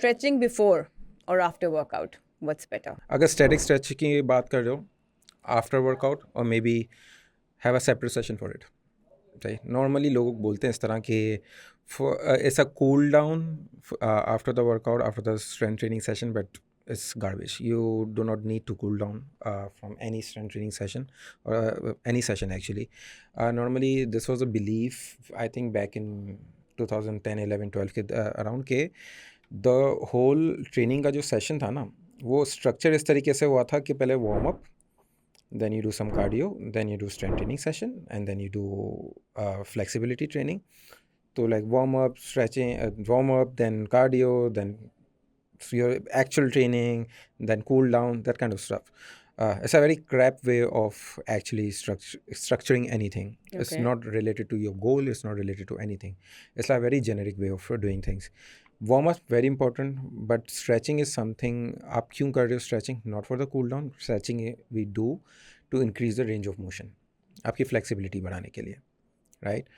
stretching before or after workout, what's better? अगर static stretch की बात कर रहे हो आफ्टर वर्कआउट और may be have a separate session for it, सही. नॉर्मली लोग बोलते हैं इस तरह कि it's a cool down after the workout after the strength training session, but it's garbage. You do not need to cool down from any strength training session or any session actually. Normally this was a belief, I think back in 2010 11 12 के around के the whole training का जो session था ना, वो structure इस तरीके से हुआ था कि पहले warm up, then you do some cardio, then you do strength training session, and then you do flexibility training. So like warm up, stretching, warm up, then cardio, then your actual training, then cool down, that kind of stuff. It's a very crap way of actually structuring anything. Okay. It's not related to your goal, it's not related to anything. It's like a very generic way of doing things. Warm up very important, but stretching is something. आप क्यों कर रहे हो stretching? Not for the cool down. Stretching we do to increase the range of motion, आपकी flexibility बढ़ाने के लिए, right?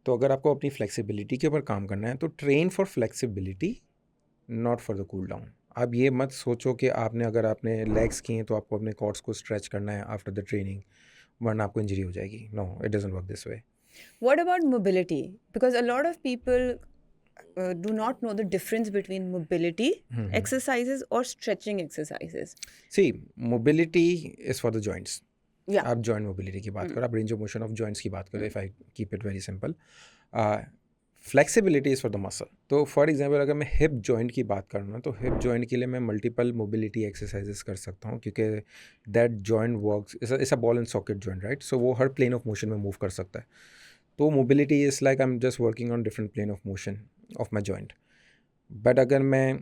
तो अगर आपको अपनी flexibility के ऊपर काम करना है तो train for flexibility, not for the cool down. आप ये मत सोचो कि आपने अगर आपने लेग्स किए तो आपको अपने कॉर्ड्स को स्ट्रेच करना है आफ्टर द ट्रेनिंग, वरना आपको इंजरी हो जाएगी. No, it doesn't work this way. What about mobility? Because a lot of people do not know the difference between mobility exercises or stretching exercises. See, mobility is for the joints. Yeah. आप joint mobility की बात करो, आप range of motion of joints की बात करो. If I keep it very simple, flexibility is for the muscle. तो for example अगर मैं हिप जॉइंट की बात करूँ ना, तो हिप जॉइंट के लिए मैं मल्टीपल मोबिलिटी एक्सरसाइजेस कर सकता हूँ, क्योंकि that joint works is a ball and socket joint, right. So वो हर प्लेन ऑफ मोशन में मूव कर सकता है. तो mobility is like I am just working on different plane of motion of my joint. But अगर मैं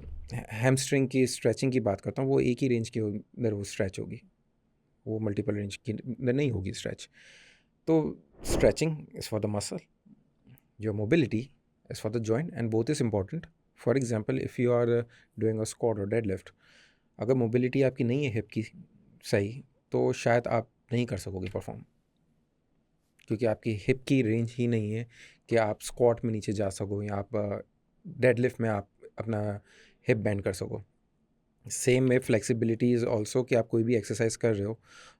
hamstring की स्ट्रेचिंग की बात करता हूँ, वो एक ही रेंज के अंदर वो स्ट्रेच होगी, वो मल्टीपल रेंज की अंदर नहीं होगी स्ट्रेच. तो stretching is for the muscle, your mobility is for the joint, and both is important. For example, if you are doing a squat or deadlift, अगर मोबिलिटी आपकी नहीं है हिप की सही, तो शायद आप नहीं कर सकोगे परफॉर्म, क्योंकि आपकी हिप की रेंज ही नहीं है कि आप स्क्वाट में नीचे जा सको या आप डेडलिफ्ट में आप अपना हिप बैंड कर सको. सेम में फ्लेक्सिबिलिटी इज़ ऑल्सो कि आप कोई भी एक्सरसाइज कर रहे हो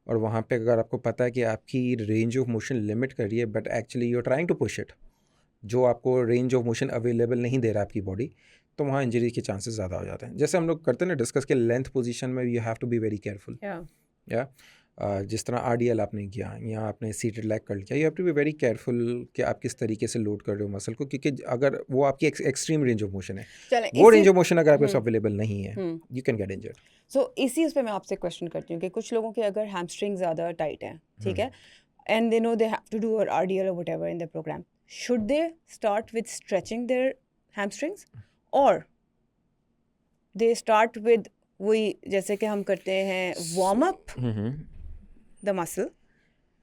और वहाँ पे अगर आपको पता है कि आपकी रेंज ऑफ मोशन लिमिट कर रही है, but actually you are trying to push it, जो आपको रेंज ऑफ मोशन अवेलेबल नहीं दे रहा आपकी बॉडी, तो वहाँ इंजरी के चांसेस ज़्यादा हो जाते हैं. जैसे हम लोग करते हैं ना डिस्कस के लेंथ पोजीशन में you have to be very careful. या जिस तरह RDL आपने किया या आपने सीटेड लेग कर लिया, you have to be very careful कि आप किस तरीके से लोड कर रहे हो मसल को, क्योंकि अगर वो आपकी एक्सट्रीम रेंज ऑफ मोशन है, वो रेंज ऑफ मोशन अगर आपके पास अवेलेबल नहीं है, यू कैन गेट इंजर्ड. सो इसी उस पर मैं आपसे क्वेश्चन करती हूँ कि कुछ लोगों के अगर हैमस्ट्रिंग ज़्यादा टाइट है, ठीक है, and they know they have to do an RDL or whatever in the program, should they start with stretching their hamstrings or they start with वही जैसे कि हम करते हैं warm up the muscle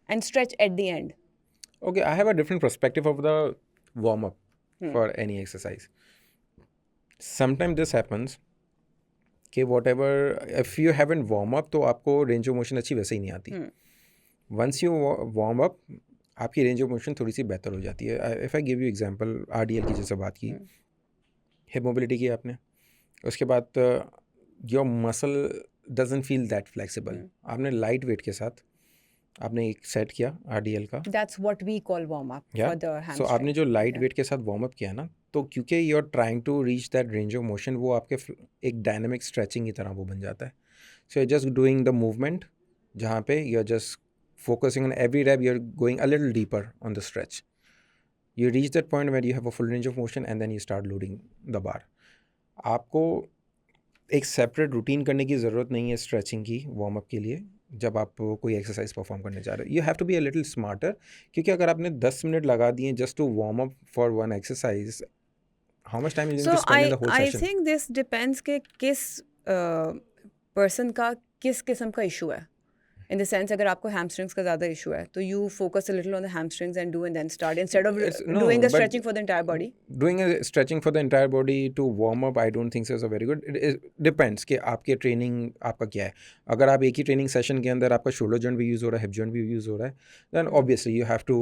and stretch at the end? Okay, I have a different perspective of the warm up for any exercise. Sometimes this happens कि whatever if you haven't warm up, तो आपको range of motion अच्छी वैसे ही नहीं आती. Once you warm up, आपकी range of motion थोड़ी सी बेहतर हो जाती है. If I give you example, RDL की जैसे बात की, हिप मोबिलिटी की आपने, उसके बाद your muscle doesn't feel that flexible. आपने लाइट वेट के साथ आपने एक सेट किया RDL का, That's what we call warm up for the hamstring. सो आपने जो लाइट वेट के साथ वार्म अप किया ना, तो क्योंकि you are trying to reach that range of motion, वो आपके एक डायनामिक स्ट्रेचिंग की तरह वो बन जाता है. So you just doing the movement, जहाँ पे you are just focusing on every rep, you're going a little deeper on the stretch. You reach that point where you have a full range of motion and then you start loading the bar. आपको एक separate routine करने की ज़रूरत नहीं है stretching की warm up के लिए जब आप कोई एक्सरसाइज परफॉर्म करने जा रहे हो. You have to be a little smarter, क्योंकि अगर आपने 10 मिनट लगा दिए just to warm up for one exercise, how much time you going to spend in the whole session? I think this depends के किस पर्सन का किस किस्म का इशू है. इन द सेंस अगर आपको hamstrings का ज़्यादा इशू है तो you focus a little on the hamstrings and do and then start instead of No, doing a but stretching for the entire body. doing a stretching for the entire body to warm up, I don't think so is a very good. It depends कि आपके training आपका क्या है. अगर आप एक ही training session के अंदर आपका शोल्डर जॉइंट भी यूज़ हो रहा है, हिप जॉइंट भी यूज़ हो रहा है, then obviously you have to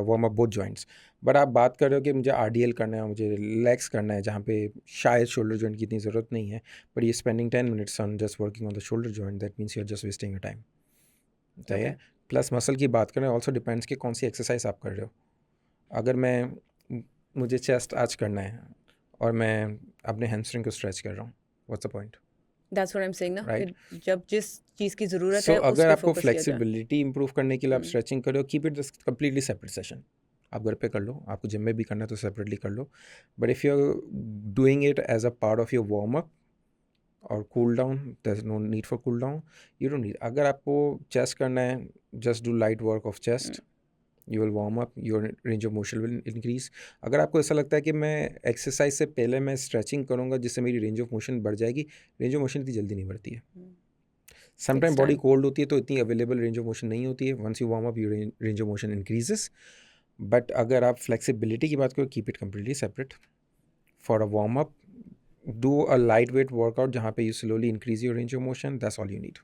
warm up both joints. But आप बात कर रहे हो कि मुझे RDL करना है, मुझे लेग्स करना है, जहाँ पे शायद शोल्डर जॉइंट की इतनी ज़रूरत नहीं है, बट ये spending 10 minutes on just working on the shoulder joint, that means you're just wasting your time. सही है. प्लस मसल की बात करें, ऑल्सो डिपेंड्स कि कौन सी एक्सरसाइज आप कर रहे हो. अगर मुझे चेस्ट आज करना है और मैं अपने हैमस्ट्रिंग को स्ट्रेच कर रहा हूँ, what's the point? That's what I'm saying ना. Right. कि जब जिस चीज़ की ज़रूरत सो है उस अगर पे आपको focus किया जाए. फ्लेक्सिबिलिटी इंप्रूव करने के लिए आप स्ट्रेचिंग कर रहे हो, keep it completely separate session. आप घर पे कर लो, आपको जिम में भी करना है तो सेपरेटली कर लो. But if you are doing it as a part of your warm up और cool down, there is no need for cool down. You don't need. अगर आपको चेस्ट करना है, just do light work of chest. You will warm up, your range of motion will increase. अगर आपको ऐसा लगता है कि मैं एक्सरसाइज से पहले मैं स्ट्रेचिंग करूँगा जिससे मेरी रेंज ऑफ मोशन बढ़ जाएगी, रेंज ऑफ मोशन इतनी जल्दी नहीं बढ़ती है. समटाइम बॉडी कोल्ड होती है तो इतनी अवेलेबल रेंज ऑफ मोशन नहीं होती है. Once you warm up your range of motion increases. But अगर आप फ्लेक्सिबिलिटी की बात करो, keep it completely separate. For a warm up, do a light weight workout जहाँ पे you slowly increase your range of motion. That's all you need.